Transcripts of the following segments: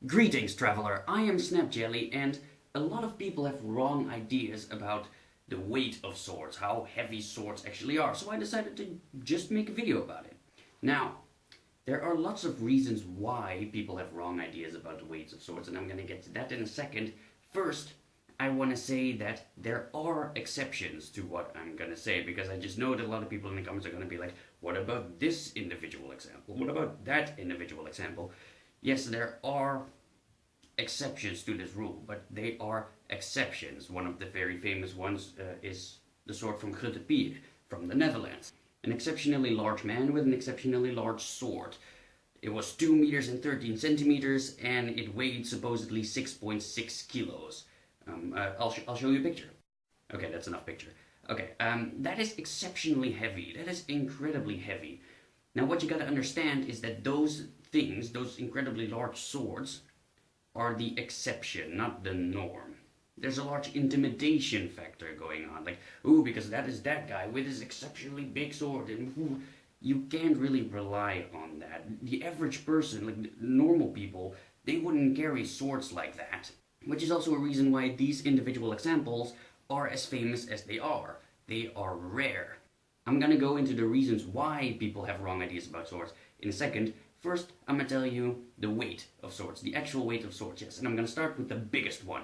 Greetings, traveler. I am SnapJelly, and a lot of people have wrong ideas about the weight of swords, how heavy swords actually are, so I decided to just make a video about it. Now, there are lots of reasons why people have wrong ideas about the weights of swords, and I'm going to get to that in a second. First, I want to say that there are exceptions to what I'm going to say, because I just know that a lot of people in the comments are going to be like, what about this individual example? What about that individual example? Yes, there are exceptions to this rule, but they are exceptions. One of the very famous ones is the sword from Greatswords from the Netherlands. An exceptionally large man with an exceptionally large sword. It was 2 meters and 13 centimeters, and it weighed supposedly 6.6 kilos. I'll show you a picture. Okay, that's enough picture. Okay, that is exceptionally heavy. That is incredibly heavy. Now, what you gotta understand is that those things, those incredibly large swords, are the exception, not the norm. There's a large intimidation factor going on, like, ooh, because that is that guy with his exceptionally big sword, and ooh, you can't really rely on that. The average person, like normal people, they wouldn't carry swords like that. Which is also a reason why these individual examples are as famous as they are. They are rare. I'm gonna go into the reasons why people have wrong ideas about swords in a second. First, I'm gonna tell you the weight of swords, the actual weight of swords, yes. And I'm gonna start with the biggest one,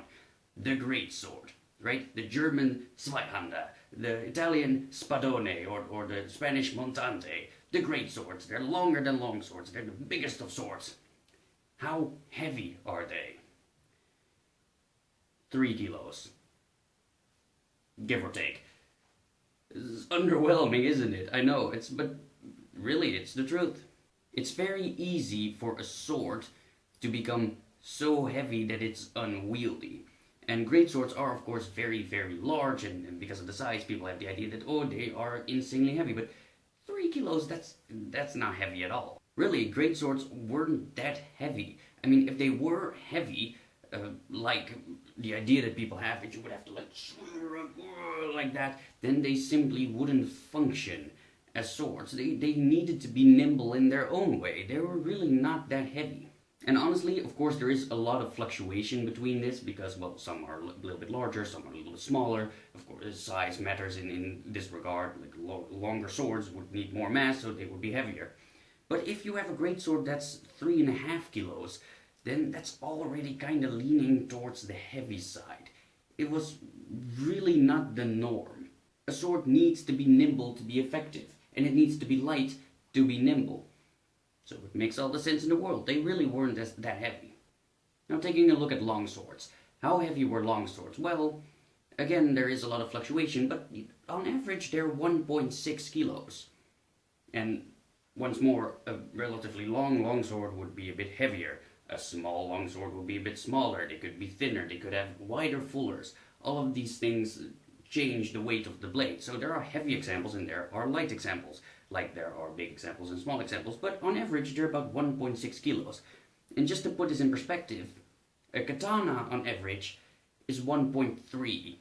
the Greatsword, right? The German Zweihänder, the Italian Spadone, or the Spanish Montante. The Greatswords, they're longer than longswords, they're the biggest of swords. How heavy are they? 3 kilos. Give or take. It's underwhelming, isn't it? I know, but really, it's the truth. It's very easy for a sword to become so heavy that it's unwieldy. And greatswords are, of course, very, very large, and because of the size, people have the idea that, oh, they are insanely heavy. But 3 kilos, that's not heavy at all. Really, greatswords weren't that heavy. I mean, if they were heavy, like the idea that people have, that you would have to like swing around like that, then they simply wouldn't function as swords. They needed to be nimble in their own way. They were really not that heavy. And honestly, of course, there is a lot of fluctuation between this, because, well, some are a little bit larger, some are a little bit smaller. Of course, size matters in this regard. Like longer swords would need more mass, so they would be heavier. But if you have a greatsword that's 3.5 kilos, then that's already kind of leaning towards the heavy side. It was really not the norm. A sword needs to be nimble to be effective, and it needs to be light to be nimble. So it makes all the sense in the world. They really weren't that heavy. Now, taking a look at longswords. How heavy were longswords? Well, again, there is a lot of fluctuation, but on average they're 1.6 kilos. And once more, a relatively long longsword would be a bit heavier. A small longsword would be a bit smaller. They could be thinner. They could have wider fullers. All of these things change the weight of the blade. So there are heavy examples and there are light examples. Like there are big examples and small examples. But on average, they're about 1.6 kilos. And just to put this in perspective, a katana on average is 1.3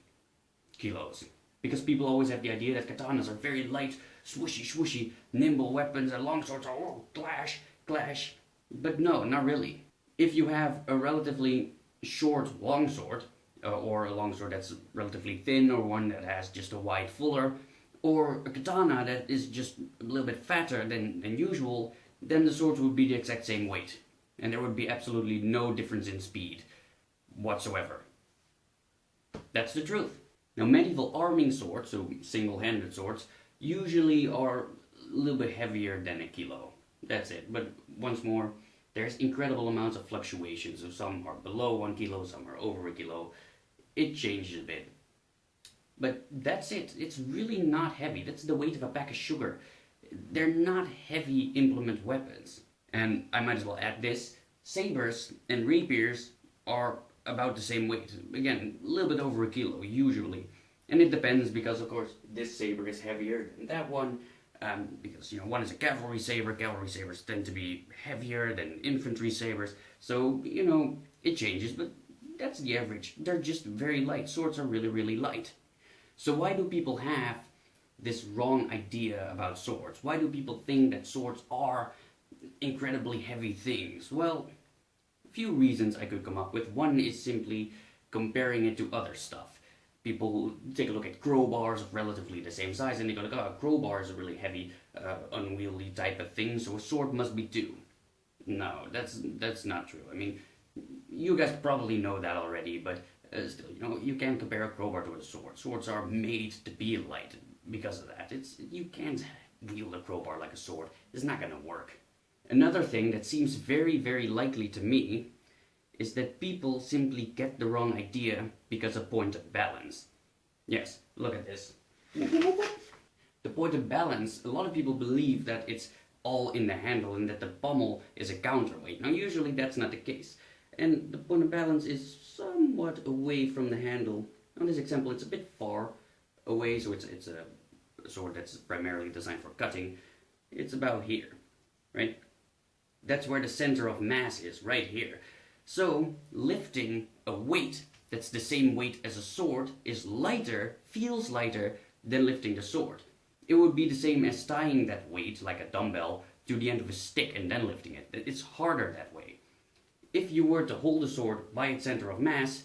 kilos. Because people always have the idea that katanas are very light, swooshy, nimble weapons, and longswords are, oh, clash. But no, not really. If you have a relatively short longsword, or a longsword that's relatively thin, or one that has just a wide fuller, or a katana that is just a little bit fatter than usual, then the swords would be the exact same weight. And there would be absolutely no difference in speed whatsoever. That's the truth. Now, medieval arming swords, so single-handed swords, usually are a little bit heavier than a kilo. That's it. But once more, there's incredible amounts of fluctuation. So some are below 1 kilo, some are over a kilo. It changes a bit. But that's it. It's really not heavy. That's the weight of a pack of sugar. They're not heavy implement weapons. And I might as well add this. Sabres and rapiers are about the same weight. Again, a little bit over a kilo, usually. And it depends, because, of course, this saber is heavier than that one. Because, you know, one is a cavalry saber. Cavalry sabers tend to be heavier than infantry sabers. So, you know, it changes, but that's the average. They're just very light. Swords are really, really light. So why do people have this wrong idea about swords? Why do people think that swords are incredibly heavy things? Well, few reasons I could come up with. One is simply comparing it to other stuff. People take a look at crowbars of relatively the same size and they go like, oh, a crowbar is a really heavy, unwieldy type of thing, so a sword must be too. No, that's not true. I mean, you guys probably know that already, but still, you know, you can't compare a crowbar to a sword. Swords are made to be light because of that. You can't wield a crowbar like a sword. It's not gonna work. Another thing that seems very, very likely to me is that people simply get the wrong idea because of point of balance. Yes, look at this. The point of balance, a lot of people believe that it's all in the handle and that the pommel is a counterweight. Now usually that's not the case. And the point of balance is somewhat away from the handle. On this example it's a bit far away, so it's a sword that's primarily designed for cutting. It's about here, right? That's where the center of mass is, right here. So, lifting a weight that's the same weight as a sword is lighter, feels lighter, than lifting the sword. It would be the same as tying that weight, like a dumbbell, to the end of a stick and then lifting it. It's harder that way. If you were to hold a sword by its center of mass,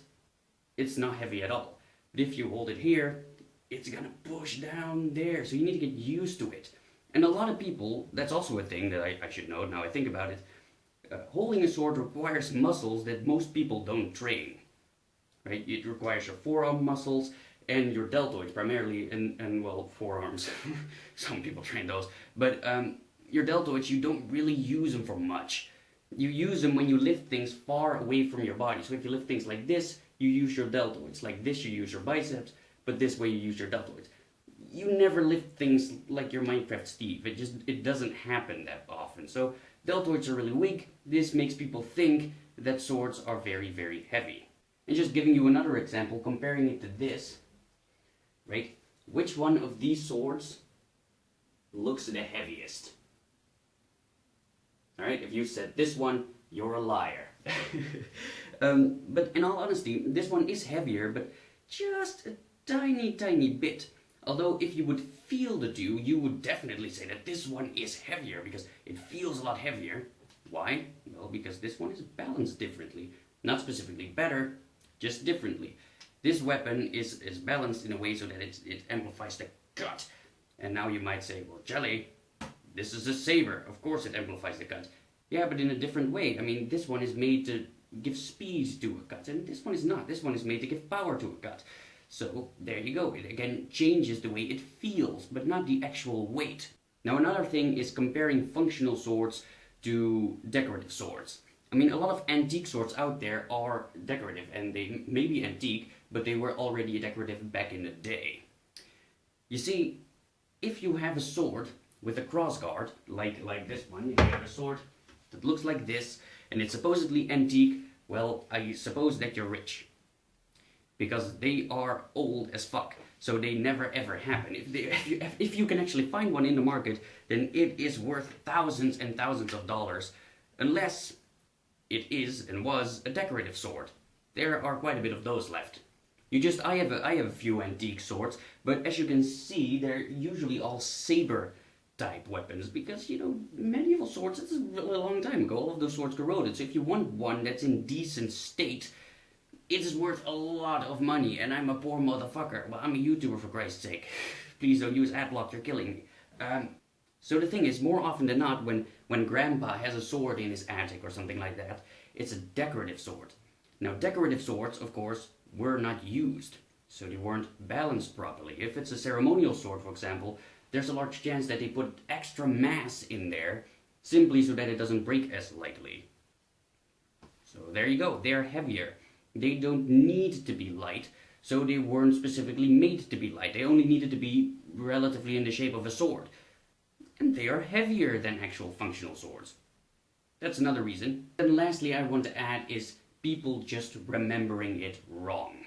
it's not heavy at all. But if you hold it here, it's gonna push down there, so you need to get used to it. And a lot of people, that's also a thing that I should know now I think about it, holding a sword requires muscles that most people don't train, right? It requires your forearm muscles and your deltoids primarily, and well, forearms. Some people train those. But your deltoids, you don't really use them for much. You use them when you lift things far away from your body. So if you lift things like this, you use your deltoids. Like this, you use your biceps, but this way you use your deltoids. You never lift things like your Minecraft Steve. It doesn't happen that often. So deltoids are really weak. This makes people think that swords are very, very heavy. And just giving you another example, comparing it to this, right? Which one of these swords looks the heaviest? Alright, if you said this one, you're a liar. But in all honesty, this one is heavier, but just a tiny, tiny bit. Although if you would feel the two, you would definitely say that this one is heavier because it feels a lot heavier. Why? Well, because this one is balanced differently. Not specifically better, just differently. This weapon is balanced in a way so that it amplifies the cut. And now you might say, well, Jelly, this is a saber. Of course it amplifies the cut. Yeah, but in a different way. I mean, this one is made to give speed to a cut, and this one is not. This one is made to give power to a cut. So, there you go. It again changes the way it feels, but not the actual weight. Now, another thing is comparing functional swords to decorative swords. I mean, a lot of antique swords out there are decorative, and they may be antique, but they were already decorative back in the day. You see, if you have a sword with a crossguard, like this one, you have a sword that looks like this, and it's supposedly antique, well, I suppose that you're rich. Because they are old as fuck, so they never ever happen. If you can actually find one in the market, then it is worth thousands and thousands of dollars, unless it is and was a decorative sword. There are quite a bit of those left. I have a few antique swords, but as you can see, they're usually all saber type weapons, because, you know, medieval swords, this is a really long time ago, all of those swords corroded, so if you want one that's in decent state, it is worth a lot of money, and I'm a poor motherfucker. Well, I'm a YouTuber, for Christ's sake. Please don't use adblock, you're killing me. So the thing is, more often than not, when Grandpa has a sword in his attic or something like that, it's a decorative sword. Now, decorative swords, of course, were not used, so they weren't balanced properly. If it's a ceremonial sword, for example, there's a large chance that they put extra mass in there, simply so that it doesn't break as lightly. So there you go, they're heavier. They don't need to be light, so they weren't specifically made to be light. They only needed to be relatively in the shape of a sword. And they are heavier than actual functional swords. That's another reason. And lastly, I want to add is people just remembering it wrong.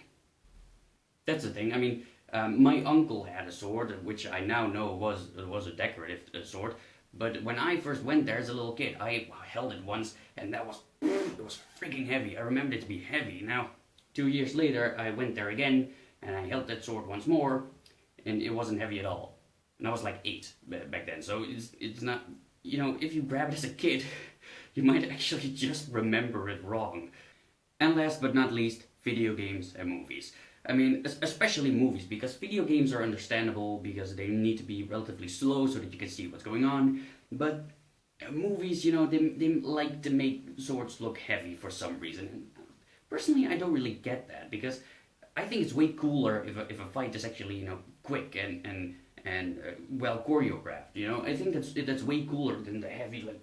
That's the thing. I mean, my uncle had a sword, which I now know was a decorative sword. But when I first went there as a little kid, I held it once, and it was freaking heavy. I remembered it to be heavy. Now, 2 years later, I went there again, and I held that sword once more, and it wasn't heavy at all. And I was like 8 back then, so it's not, you know, if you grab it as a kid, you might actually just remember it wrong. And last but not least, video games and movies. I mean, especially movies, because video games are understandable because they need to be relatively slow so that you can see what's going on. But movies, you know, they like to make swords look heavy for some reason. And personally, I don't really get that because I think it's way cooler if a fight is actually, you know, quick and well choreographed. You know, I think that's way cooler than the heavy like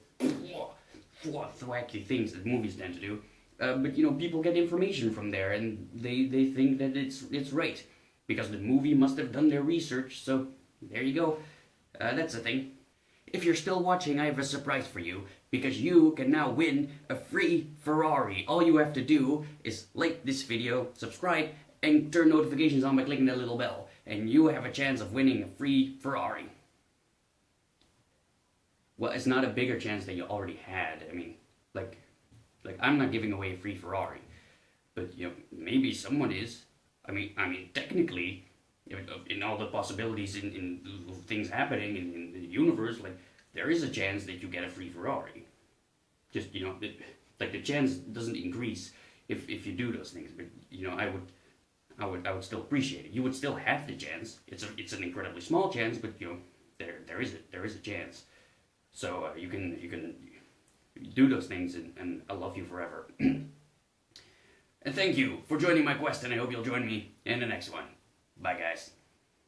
thwacky things that movies tend to do. But you know, people get information from there, and they think that it's right because the movie must have done their research. So there you go. That's the thing. If you're still watching, I have a surprise for you because you can now win a free Ferrari. All you have to do is like this video, subscribe, and turn notifications on by clicking that little bell, and you have a chance of winning a free Ferrari. Well, it's not a bigger chance than you already had. I mean, like I'm not giving away a free Ferrari, but you know, maybe someone is. I mean, technically, in all the possibilities in things happening in the universe, like there is a chance that you get a free Ferrari. Just, you know, like the chance doesn't increase if you do those things. But you know, I would still appreciate it. You would still have the chance. It's an incredibly small chance, but you know, there is a chance. So you can do those things, and I love you forever. And thank you for joining my quest, and I hope you'll join me in the next one. Bye, guys.